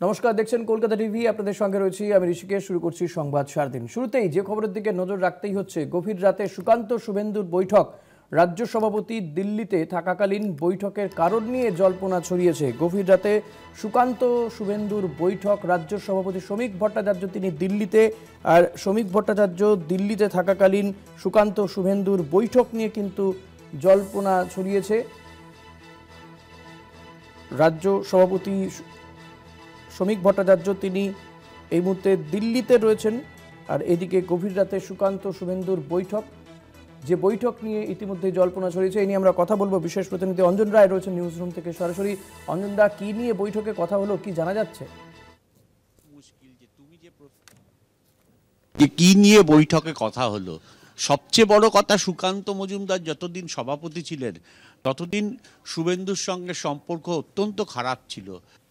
নমস্কার, দেখছেন কলকাতা টিভি। আপনাদের সঙ্গে রয়েছি আমি ঋষিকেশ। শুরু করছি সংবাদ 4 দিন। শুরুতেই যে খবরের দিকে নজর রাখতেই হচ্ছে, গভীর রাতে সুকান্ত শুভেন্দুর বৈঠক। রাজ্য সভাপতি দিল্লিতে থাকাকালীন বৈঠকের কারণ নিয়ে জল্পনা ছড়িয়েছে। গভীর রাতে সুকান্ত শুভেন্দুর বৈঠক, রাজ্য সভাপতি শ্রমিক ভট্টাচার্য তিনি দিল্লিতে, আর শ্রমিক ভট্টাচার্য দিল্লিতে থাকাকালীন সুকান্ত শুভেন্দুর বৈঠক নিয়ে কিন্তু জল্পনা ছড়িয়েছে। রাজ্য সভাপতি শ্রমিক ভট্টাচার্য তিনি এই মুহূর্তে দিল্লিতে রয়েছেন, আর এদিকে গভীর রাতে সুকান্ত শুভেন্দুর বৈঠক, যে বৈঠক নিয়ে ইতিমধ্যে জল্পনা ছড়িয়েছে, এই নিয়ে আমরা কথা বলবো। বিশেষ প্রতিনিধি অঞ্জন রায় রয়েছেন নিউজ রুম থেকে সরাসরি। অঞ্জন দা, কি নিয়ে বৈঠকে কথা হলো, কি জানা যাচ্ছে? কি নিয়ে বৈঠকে কথা হলো, সবচেয়ে বড় কথা, সুকান্ত মজুমদার যতদিন সভাপতি ছিলেন ততদিন শুভেন্দুর সঙ্গে সম্পর্ক অত্যন্ত খারাপ ছিল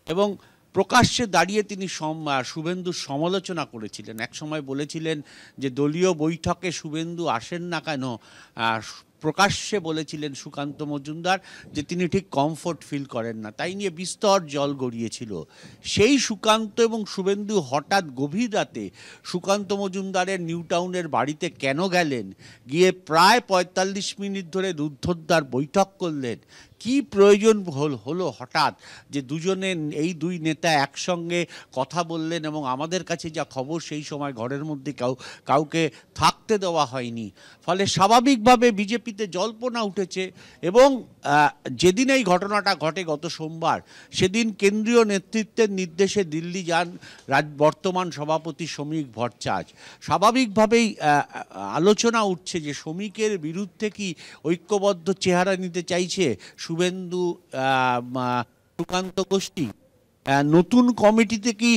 এবং প্রকাশ্যে দাঁড়িয়ে তিনি শুভেন্দুর সমালোচনা করেছিলেন। একসময় বলেছিলেন যে দলীয় বৈঠকে শুভেন্দু আসেন না কেন, প্রকাশ্যে বলেছিলেন সুকান্ত মজুমদার যে তিনি ঠিক কমফোর্ট ফিল করেন না, তাই নিয়ে বিস্তর জল গড়িয়েছিল। সেই সুকান্ত এবং শুভেন্দু হঠাৎ গভীর রাতে সুকান্ত মজুমদারের নিউ টাউনের বাড়িতে কেন গেলেন, গিয়ে প্রায় ৪৫ মিনিট ধরে রুদ্ধদ্বার বৈঠক করলেন। কি প্রয়োজন হলো হঠাৎ যে দুজনে, এই দুই নেতা একসঙ্গে কথা বললেন? এবং আমাদের কাছে যা খবর, সেই সময় ঘরের মধ্যে কাউকে থাকতে দেওয়া হয়নি, ফলে স্বাভাবিকভাবে বিজেপিতে জল্পনা উঠেছে। এবং যেদিন এই ঘটনাটা ঘটে গত সোমবার, সেদিন কেন্দ্রীয় নেতৃত্বের নির্দেশে দিল্লি যান বর্তমান সভাপতি শ্রমিক ভট্টাচার্য। স্বাভাবিকভাবেই আলোচনা উঠছে যে শ্রমিকের বিরুদ্ধে কি ঐক্যবদ্ধ চেহারা নিতে চাইছে শুভেন্দু সুকান্ত গোষ্ঠী। নতুন কমিটিতে কি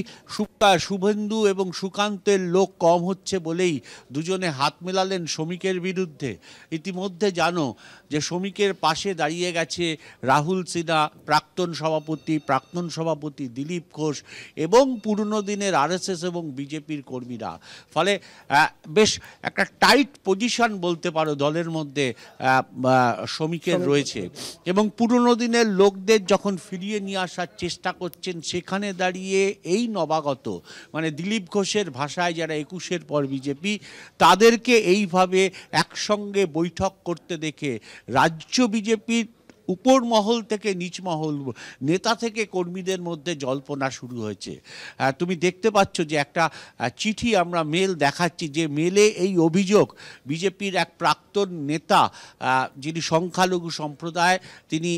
শুভেন্দু এবং সুকান্তের লোক কম হচ্ছে বলেই দুজনে হাত মেলালেন শ্রমিকের বিরুদ্ধে। ইতিমধ্যে জানো যে শ্রমিকের পাশে দাঁড়িয়ে গেছে রাহুল সিনহা, প্রাক্তন সভাপতি দিলীপ ঘোষ এবং পুরনো দিনের আরএসএস এবং বিজেপির কর্মীরা। ফলে বেশ একটা টাইট পজিশন বলতে পারো দলের মধ্যে শ্রমিকের রয়েছে। এবং পুরনো দিনের লোকদের যখন ফিরিয়ে নিয়ে আসার চেষ্টা করছেন, সেখানে দাঁড়িয়ে এই নবাগত, মানে দিলীপ ঘোষের ভাষায় যারা ২১-এর পর বিজেপি, তাদেরকে এইভাবে একসঙ্গে বৈঠক করতে দেখে রাজ্য বিজেপির উপর মহল থেকে নিচ মহল, নেতা থেকে কর্মীদের মধ্যে জল্পনা শুরু হয়েছে। তুমি দেখতে পাচ্ছ যে একটা চিঠি আমরা মেল দেখাচ্ছি, যে মেলে এই অভিযোগ, বিজেপির এক প্রাক্তন নেতা যিনি সংখ্যালঘু সম্প্রদায়, তিনি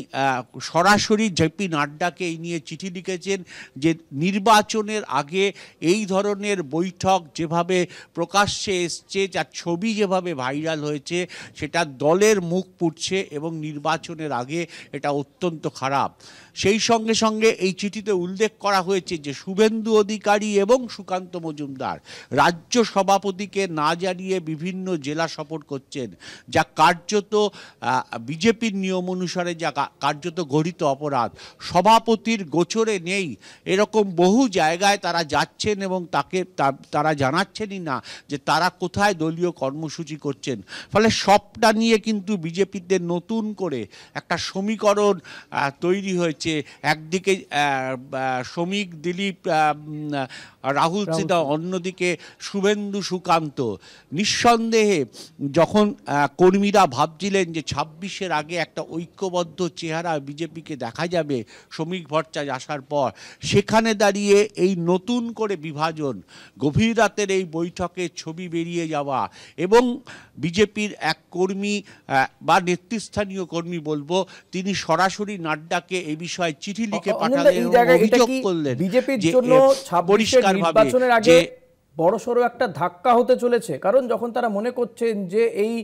সরাসরি জেপি নাড্ডাকে এই নিয়ে চিঠি লিখেছেন যে নির্বাচনের আগে এই ধরনের বৈঠক যেভাবে প্রকাশ্যে এসছে, যার ছবি যেভাবে ভাইরাল হয়েছে, সেটা দলের মুখ পুড়ছে এবং নির্বাচনের আগে এটা অত্যন্ত খারাপ। সেই সঙ্গে সঙ্গে এই চিঠিতে উল্লেখ করা হয়েছে যে শুভেন্দু অধিকারী এবং সুকান্ত মজুমদার রাজ্য সভাপতিকে না জানিয়ে বিভিন্ন জেলা সফর করছেন, যা কার্যত বিজেপির নিয়ম অনুসারে যা কার্যত গঠিত অপরাধ। সভাপতির গোচরে নেই এরকম বহু জায়গায় তারা যাচ্ছেন এবং তারা জানাচ্ছেনই না যে তারা কোথায় দলীয় কর্মসূচি করছেন। ফলে সবটা নিয়ে কিন্তু বিজেপিতে নতুন করে একটা সমীকরণ তৈরি হয়েছে। একদিকে শ্রমিক দিলীপ, রাহুল সিনহা, অন্যদিকে শুভেন্দু সুকান্ত। নিঃসন্দেহে যখন কর্মীরা ভাবছিলেন যে ২৬-এর আগে একটা ঐক্যবদ্ধ চেহারা বিজেপিকে দেখা যাবে শ্রমিক ভট্টাচার্য আসার পর, সেখানে দাঁড়িয়ে এই নতুন করে বিভাজন, গভীর রাতের এই বৈঠকে ছবি বেরিয়ে যাওয়া এবং বিজেপির এক কর্মী বা নেতৃস্থানীয় কর্মী বলবো, তিনি সরাসরি নাড্ডাকে এই বিষয়ে চিঠি লিখে পাঠালেন, অভিযোগ করলেন বিজেপির জন্য ২৬-এর নির্বাচনের আগে বড়সড় একটা ধাক্কা হতে চলেছে। কারণ যখন তারা মনে করছেন যে এই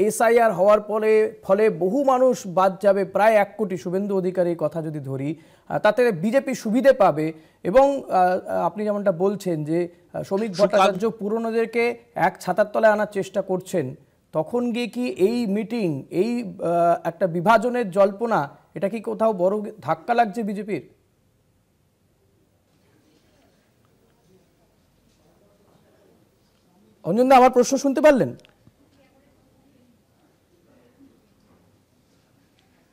এসআইআর হওয়ার ফলে বহু মানুষ বাদ যাবে, প্রায় ১ কোটি, শুভেন্দু অধিকারীর কথা যদি ধরি, তাতে বিজেপি সুবিধে পাবে। এবং আপনি যেমনটা বলছেন যে শ্রমিক ভট্টাচার্য পুরনোদেরকে এক ছাতার তলায় আনার চেষ্টা করছেন, তখন গিয়ে কি এই মিটিং, এই একটা বিভাজনের জল্পনা, এটা কি কোথাও বড় ধাক্কা লাগছে বিজেপির? অঞ্জনদা, আমার প্রশ্ন শুনতে পারলেন?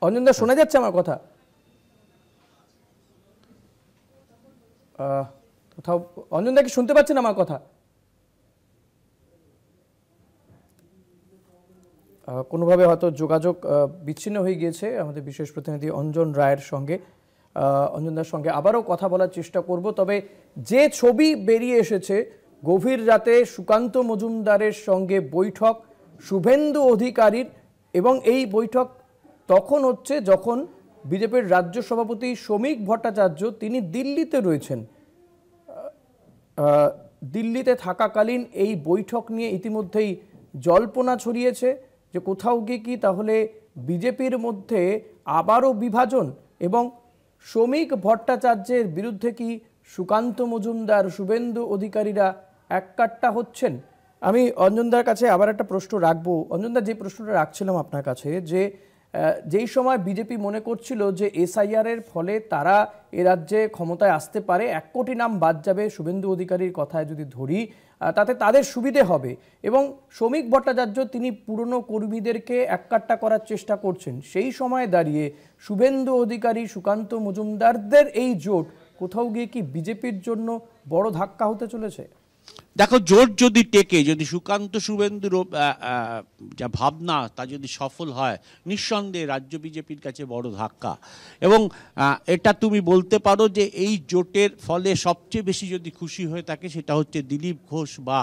অঞ্জনদা, শোনা যাচ্ছে আমার কথা? কোথাও অঞ্জন দা কি শুনতে পাচ্ছেন আমার কথা? কোনোভাবে হয়তো যোগাযোগ বিচ্ছিন্ন হয়ে গিয়েছে আমাদের বিশেষ প্রতিনিধি অঞ্জন রায়ের সঙ্গে। অঞ্জনদার সঙ্গে আবারও কথা বলার চেষ্টা করব। তবে যে ছবি বেরিয়ে এসেছে, গভীর রাতে সুকান্ত মজুমদারের সঙ্গে বৈঠক শুভেন্দু অধিকারীর, এবং এই বৈঠক তখন হচ্ছে যখন বিজেপির রাজ্য সভাপতি শ্রমিক ভট্টাচার্য তিনি দিল্লিতে রয়েছেন। দিল্লিতে থাকাকালীন এই বৈঠক নিয়ে ইতিমধ্যেই জল্পনা ছড়িয়েছে যে কোথাও গিয়ে কি তাহলে বিজেপির মধ্যে আবারও বিভাজন, এবং শ্রমিক ভট্টাচার্যের বিরুদ্ধে কি সুকান্ত মজুমদার, শুভেন্দু অধিকারীরা এককাট্টা হচ্ছেন। আমি অঞ্জনদার কাছে আবার একটা প্রশ্ন রাখবো। অঞ্জনদা, যে প্রশ্নটা রাখছিলাম আপনার কাছে, যে যেই সময় বিজেপি মনে করছিল যে এসআইআর এর ফলে তারা এ রাজ্যে ক্ষমতায় আসতে পারে, 1 কোটি নাম বাদ যাবে শুভেন্দু অধিকারীর কথায় যদি ধরি, তাতে তাদের সুবিধে হবে, এবং শ্রমিক ভট্টাচার্য তিনি পুরনো কর্মীদেরকে এককাট্টা করার চেষ্টা করছেন, সেই সময় দাঁড়িয়ে শুভেন্দু অধিকারী, সুকান্ত মজুমদারদের এই জোট কোথাও গিয়ে কি বিজেপির জন্য বড় ধাক্কা হতে চলেছে? দেখো, জোট যদি টেকে, যদি সুকান্ত শুভেন্দুর যা ভাবনা তা যদি সফল হয়, নিঃসন্দেহে রাজ্য বিজেপির কাছে বড় ধাক্কা। এবং এটা তুমি বলতে পারো যে এই জোটের ফলে সবচেয়ে বেশি যদি খুশি হয়ে থাকে সেটা হচ্ছে দিলীপ ঘোষ বা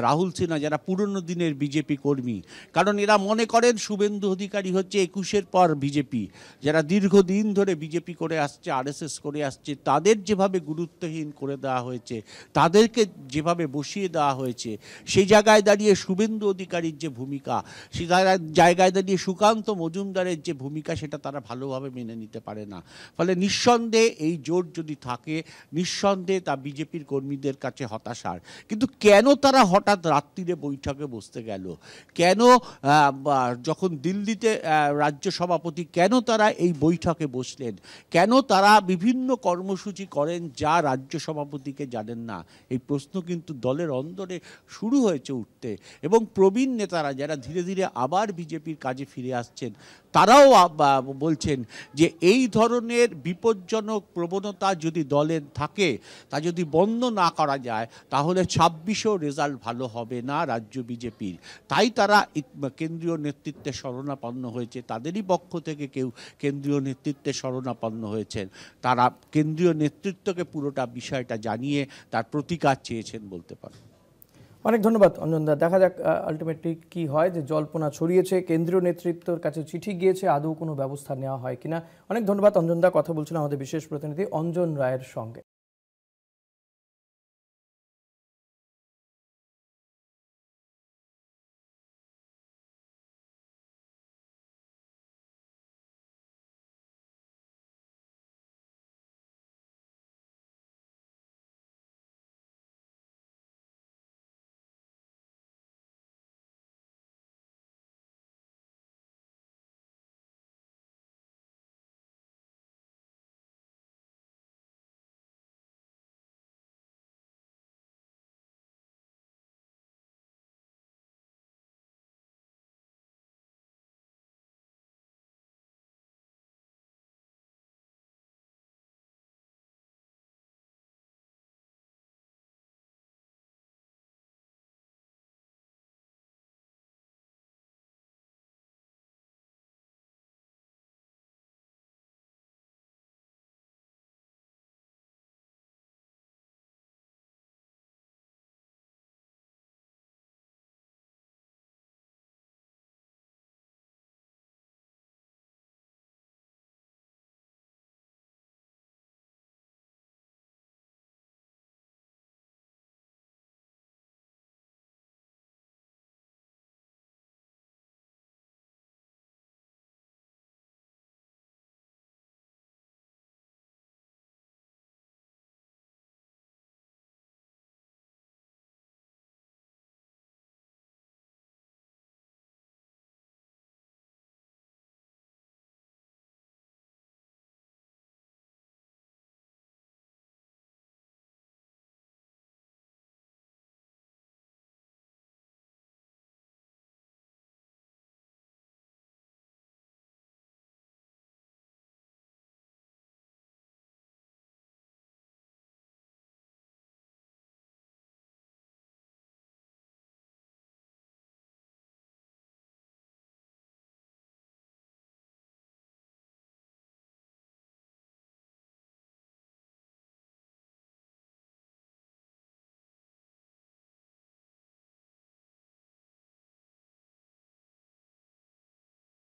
রাহুল সিনহা, যারা পুরনো দিনের বিজেপি কর্মী। কারণ এরা মনে করেন শুভেন্দু অধিকারী হচ্ছে 21-এর পর বিজেপি, যারা দীর্ঘদিন ধরে বিজেপি করে আসছে, আরএসএস করে আসছে, তাদের যেভাবে গুরুত্বহীন করে দেওয়া হয়েছে, তাদেরকে যেভাবে বসিয়ে দেওয়া হয়েছে, সেই জায়গায় দাঁড়িয়ে শুভেন্দু অধিকারীর যে ভূমিকা, সেই জায়গায় দাঁড়িয়ে সুকান্ত মজুমদারের যে ভূমিকা, সেটা তারা ভালোভাবে মেনে নিতে পারে না। ফলে নিঃসন্দেহে এই জোট যদি থাকে, নিঃসন্দেহে তা বিজেপির কর্মীদের কাছে হতাশার। কিন্তু কেন তারা হঠাৎ রাত্রিরে বৈঠকে বসতে গেল, কেন যখন দিল্লিতে রাজ্য সভাপতি, কেন তারা এই বৈঠকে বসলেন, কেন তারা বিভিন্ন কর্মসূচি করেন যা রাজ্য সভাপতিকে জানেন না, এই প্রশ্ন কিন্তু দলের অন্দরে শুরু হয়েছে উঠতে। এবং প্রবীণ নেতারা যারা ধীরে ধীরে আবার বিজেপির কাজে ফিরে আসছেন, তারাও বলছেন যে এই ধরনের বিপজ্জনক প্রবণতা যদি দলের থাকে, তা যদি বন্ধ না করা যায়, তাহলে 26-এও রেজাল্ট ভালো হবে না রাজ্য বিজেপির। তাই তারা কেন্দ্রীয় নেতৃত্বে শরণাপন্ন হয়েছে, তাদেরই পক্ষ থেকে কেউ কেন্দ্রীয় নেতৃত্বে শরণাপন্ন হয়েছেন। তারা কেন্দ্রীয় নেতৃত্বকে পুরোটা বিষয়টা জানিয়ে তার প্রতিকার চেয়েছেন বলতে পারে। অনেক ধন্যবাদ অঞ্জনদা। দেখা যাক আলটিমেটলি কি হয়। যে জল্পনা ছড়িয়েছে, কেন্দ্রীয় নেতৃত্বের কাছে চিঠি গিয়েছে, আদৌ কোনো ব্যবস্থা নেওয়া হয় কিনা। অনেক ধন্যবাদ অঞ্জনদা। কথা বলছিলাম আমাদের বিশেষ প্রতিনিধি অঞ্জন রায়ের সঙ্গে।